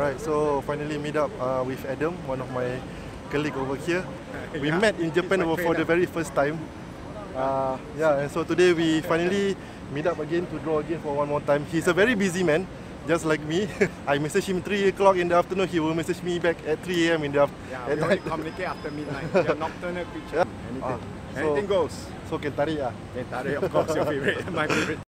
Alright, so finally meet up with Adam, one of my colleague over here. We met in Japan for the very first time. And so today we finally meet up again to draw again for one more time. He's a very busy man, just like me. I message him 3 o'clock in the afternoon, he will message me back at 3 AM in the afternoon. Yeah, we only communicate after midnight. We are nocturnal creature. Anything goes. So can tarik lah. Can tarik, of course, your favorite, my favorite.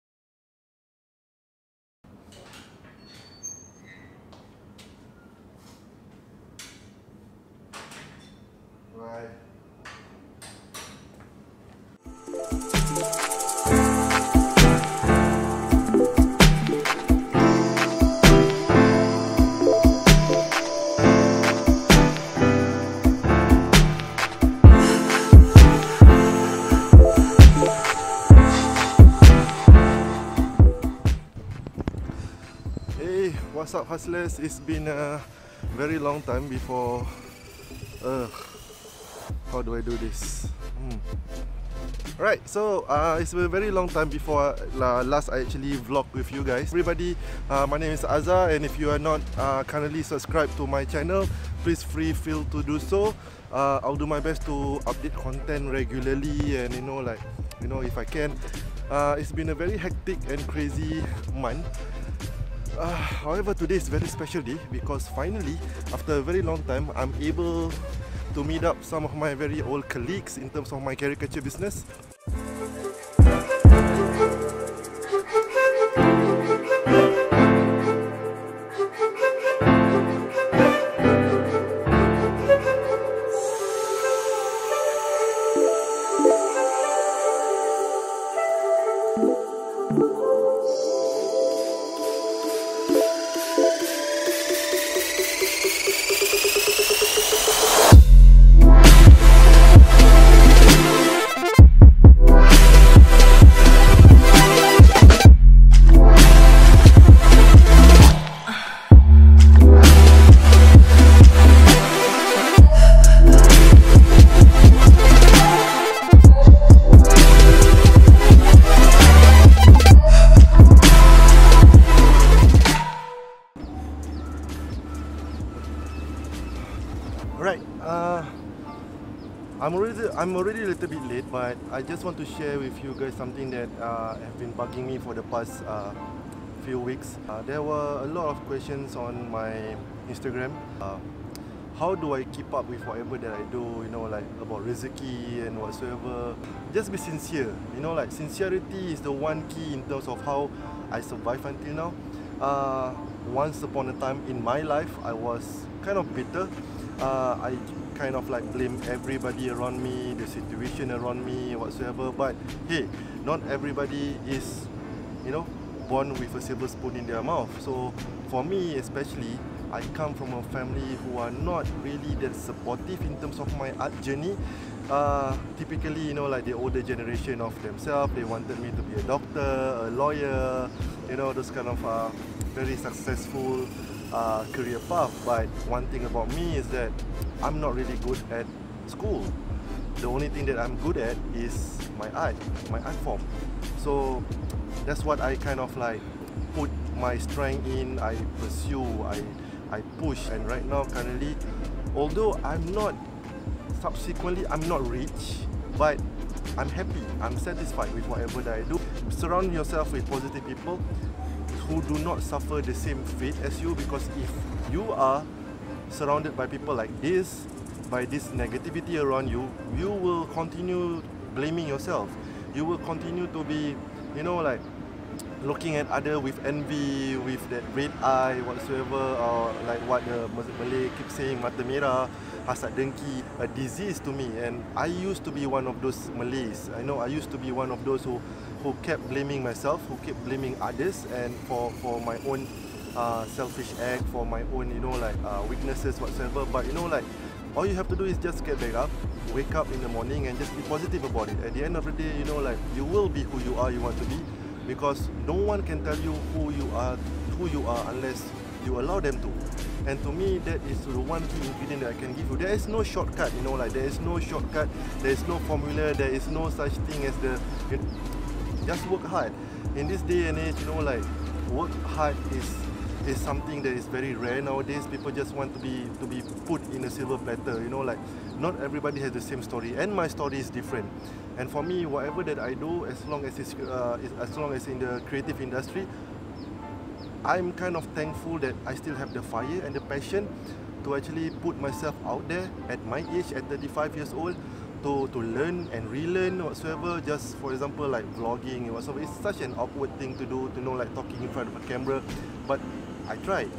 Right. Hey, what's up hustlers? It's been a very long time before how do I do this? Right, so it's a very long time before last I actually vlogged with you guys. Everybody, my name is Azhar, and if you are not currently subscribed to my channel, please feel to do so. I'll do my best to update content regularly, and if I can. It's been a very hectic and crazy month. However, today is a very special day because finally, after a very long time, I'm able to meet up some of my very old colleagues in terms of my caricature business. Right, I'm already a little bit late, but I just want to share with you guys something that have been bugging me for the past few weeks. There were a lot of questions on my Instagram. How do I keep up with whatever that I do, like about Rezeki and whatsoever. Just be sincere, sincerity is the one key in terms of how I survive until now. Once upon a time in my life, I was kind of bitter. I kind of blame everybody around me, the situation around me, whatsoever. But hey, not everybody is, born with a silver spoon in their mouth. So for me especially, I come from a family who are not really that supportive in terms of my art journey. Typically, like the older generation of themselves, they wanted me to be a doctor, a lawyer, those kind of very successful career path. But one thing about me is that I'm not really good at school. The only thing that I'm good at is my art form. So that's what I kind of put my strength in. I pursue, I push, and right now currently, although I'm not rich, but I'm happy, I'm satisfied with whatever that I do. Surround yourself with positive people who do not suffer the same fate as you, because if you are surrounded by people like this, by this negativity around you, you will continue blaming yourself. You will continue to be, looking at others with envy, with that red eye, whatsoever, or like what the Malay keep saying, mata merah, hasad dengki, a disease to me. And I used to be one of those Malays. I used to be one of those who kept blaming myself, who kept blaming others, and for my own selfish act, for my own weaknesses whatsoever. But all you have to do is just get back up, wake up in the morning, and just be positive about it. At the end of the day, you will be who you are, you want to be, because no one can tell you who you are unless you allow them to. And to me, that is the one key ingredient that I can give you. There is no shortcut, there is no shortcut, there is no formula, there is no such thing as just work hard. In this day and age, work hard is is something that is very rare nowadays. People just want to be put in a silver platter, you know, like not everybody has the same story, and my story is different. And for me, whatever that I do, as long as it's in the creative industry, I'm kind of thankful that I still have the fire and the passion to actually put myself out there at my age, at 35 years old, to learn and relearn whatsoever. Just for example, like vlogging and whatsoever. It's such an awkward thing to do, to know, like talking in front of a camera, but I tried.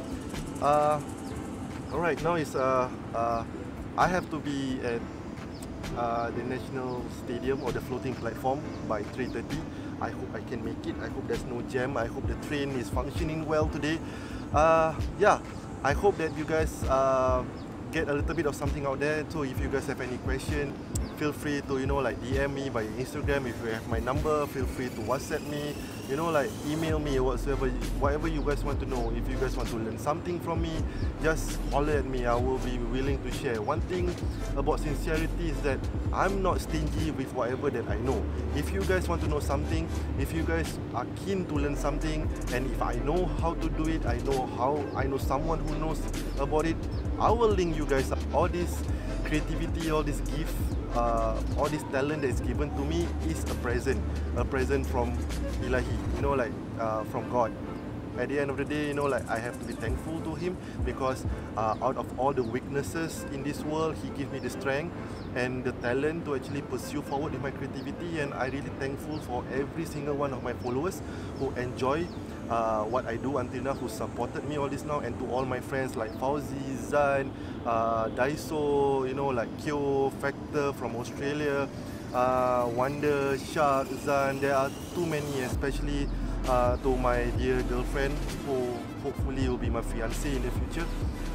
Alright, now it's I have to be at the National Stadium or the floating platform by 3:30. I hope I can make it. I hope there's no jam. I hope the train is functioning well today. Yeah, I hope that you guys get a little bit of something out there. So if you guys have any question, feel free to, you know, like DM me by Instagram. If you have my number, feel free to WhatsApp me, you know, like email me or whatever you guys want to know. If you guys want to learn something from me, just holler at me. I will be willing to share. One thing about sincerity is that I'm not stingy with whatever that I know. If you guys want to know something, if you guys are keen to learn something, and if I know how to do it, I know someone who knows about it, I will link you guys up. All this creativity, all this gift, all this talent that is given to me is a present from Ilahi, you know, like from God. At the end of the day, you know, like I have to be thankful to Him, because out of all the weaknesses in this world, He gives me the strength and the talent to actually pursue forward with my creativity. And I'm really thankful for every single one of my followers who enjoy what I do until now, who supported me all this now, and to all my friends like Fauzi, Zan, Daiso, you know, like Kyo, Factor from Australia, Wonder, Shark, Zan. There are too many, especially to my dear girlfriend, who hopefully will be my fiancée in the future.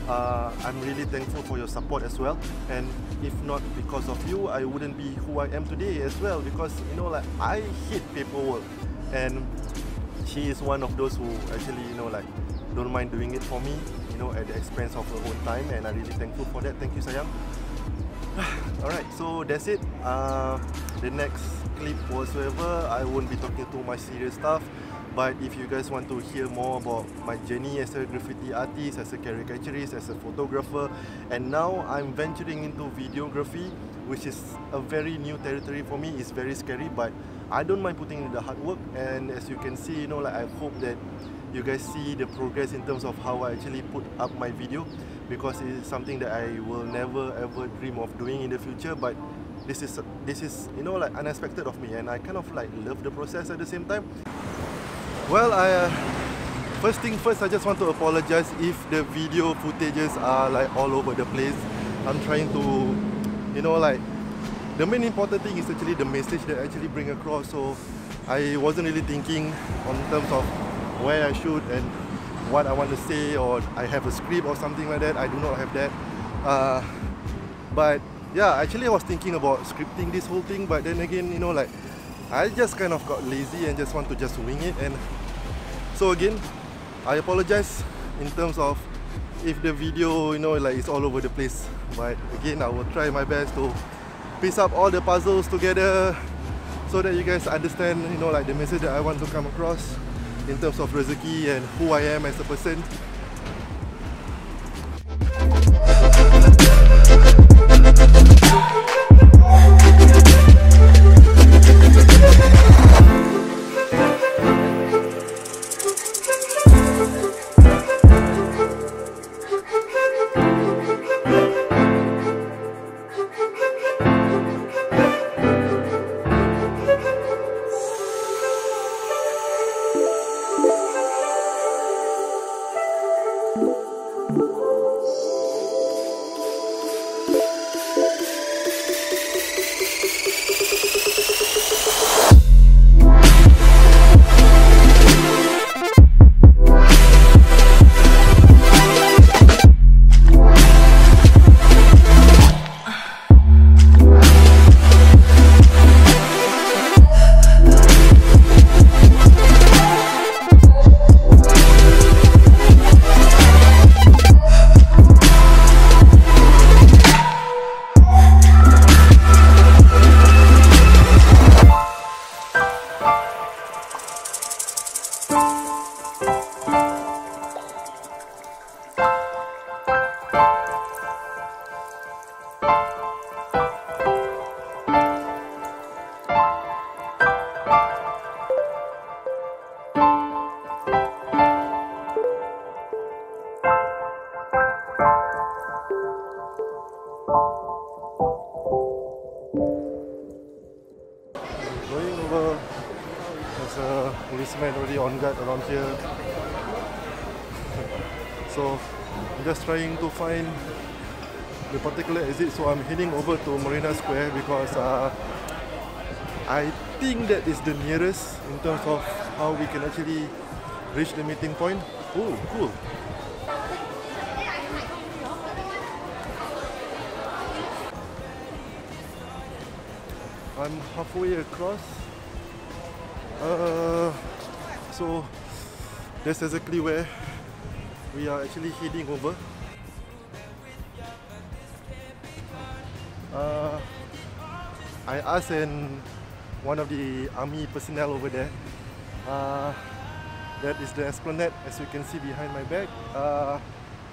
I'm really thankful for your support as well, and if not because of you, I wouldn't be who I am today as well, because, you know, like I hate paperwork, and she is one of those who actually, you know, like don't mind doing it for me, you know, at the expense of her own time, and I'm really thankful for that. Thank you, sayang. Alright, so that's it. The next clip whatsoever, I won't be talking too much serious stuff. But if you guys want to hear more about my journey as a graffiti artist, as a caricaturist, as a photographer, and now I'm venturing into videography, which is a very new territory for me. It's very scary, but I don't mind putting in the hard work. And as you can see, you know, like I hope that you guys see the progress in terms of how I actually put up my video, because it's something that I will never ever dream of doing in the future. But this is you know, like unexpected of me, and I kind of like love the process at the same time. Well, first thing first, I just want to apologize if the video footages are like all over the place. I'm trying to, you know, like the main important thing is actually the message that I actually bring across. So I wasn't really thinking on terms of where I should and what I want to say, or I have a script or something like that. I do not have that. But yeah, actually I was thinking about scripting this whole thing, but then again, you know, like I just kind of got lazy and just want to just wing it. And so again, I apologize in terms of if the video, you know, like it's all over the place. But again, I will try my best to piece up all the puzzles together so that you guys understand, you know, like the message that I want to come across in terms of Rezeki and who I am as a person. here. So I'm just trying to find the particular exit. So I'm heading over to Marina Square because I think that is the nearest in terms of how we can actually reach the meeting point. Oh, cool. I'm halfway across. So that's exactly where we are actually heading over. I asked one of the army personnel over there. That is the Esplanade, as you can see behind my back.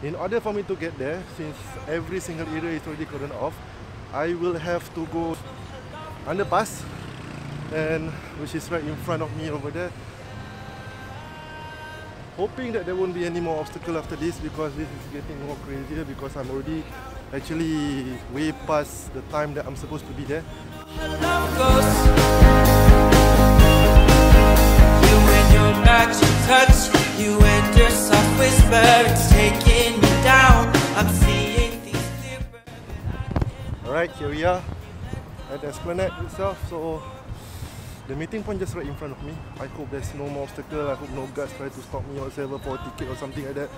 In order for me to get there, since every single area is already cordoned off, I will have to go underpass, and which is right in front of me over there. Hoping that there won't be any more obstacle after this, because this is getting more crazier, because I'm already actually way past the time that I'm supposed to be there. You and your magic touch, you and your soft whisper, it's taking me down. I'm seeing things clearer. Alright, here we are at the Esplanade itself. So the meeting point just right in front of me. I hope there's no more obstacle. I hope no guys try to stop me or whatever for a ticket or something like that.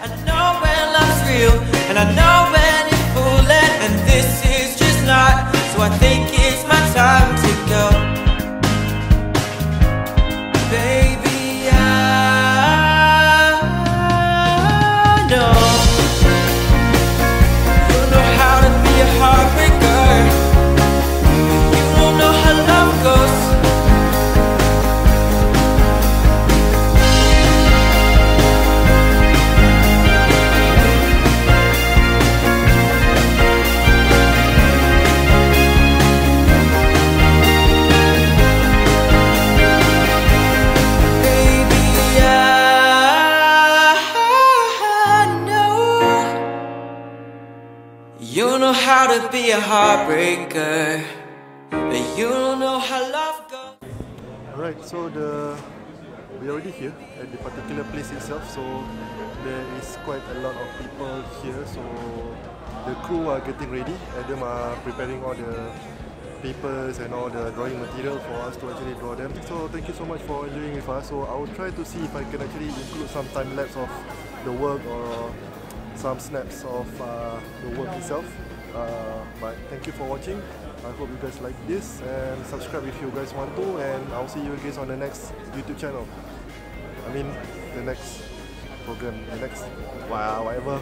I know when love's real, and I know when it's fooling, and this is just not. So I think it's my time to go. Baby, I know you know how to be a heartbreaker. You don't know how love goes. You know how to be a heartbreaker, but you don't know how love goes. Alright, so we're already here at the particular place itself. So there is quite a lot of people here. So the crew are getting ready. Adam are preparing all the papers and all the drawing material for us to actually draw them. So thank you so much for enjoying with us. So I will try to see if I can actually include some time lapse of the work or some snaps of the work itself. But thank you for watching. I hope you guys like this, and subscribe if you guys want to, and I'll see you guys on the next YouTube channel. I mean, the next program, the next whatever.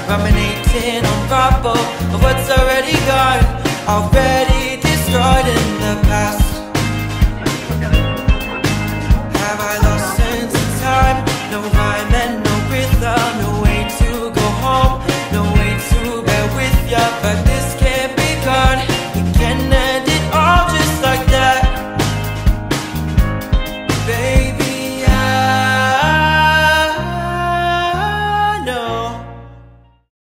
Ruminating on rubble of what's already gone. Already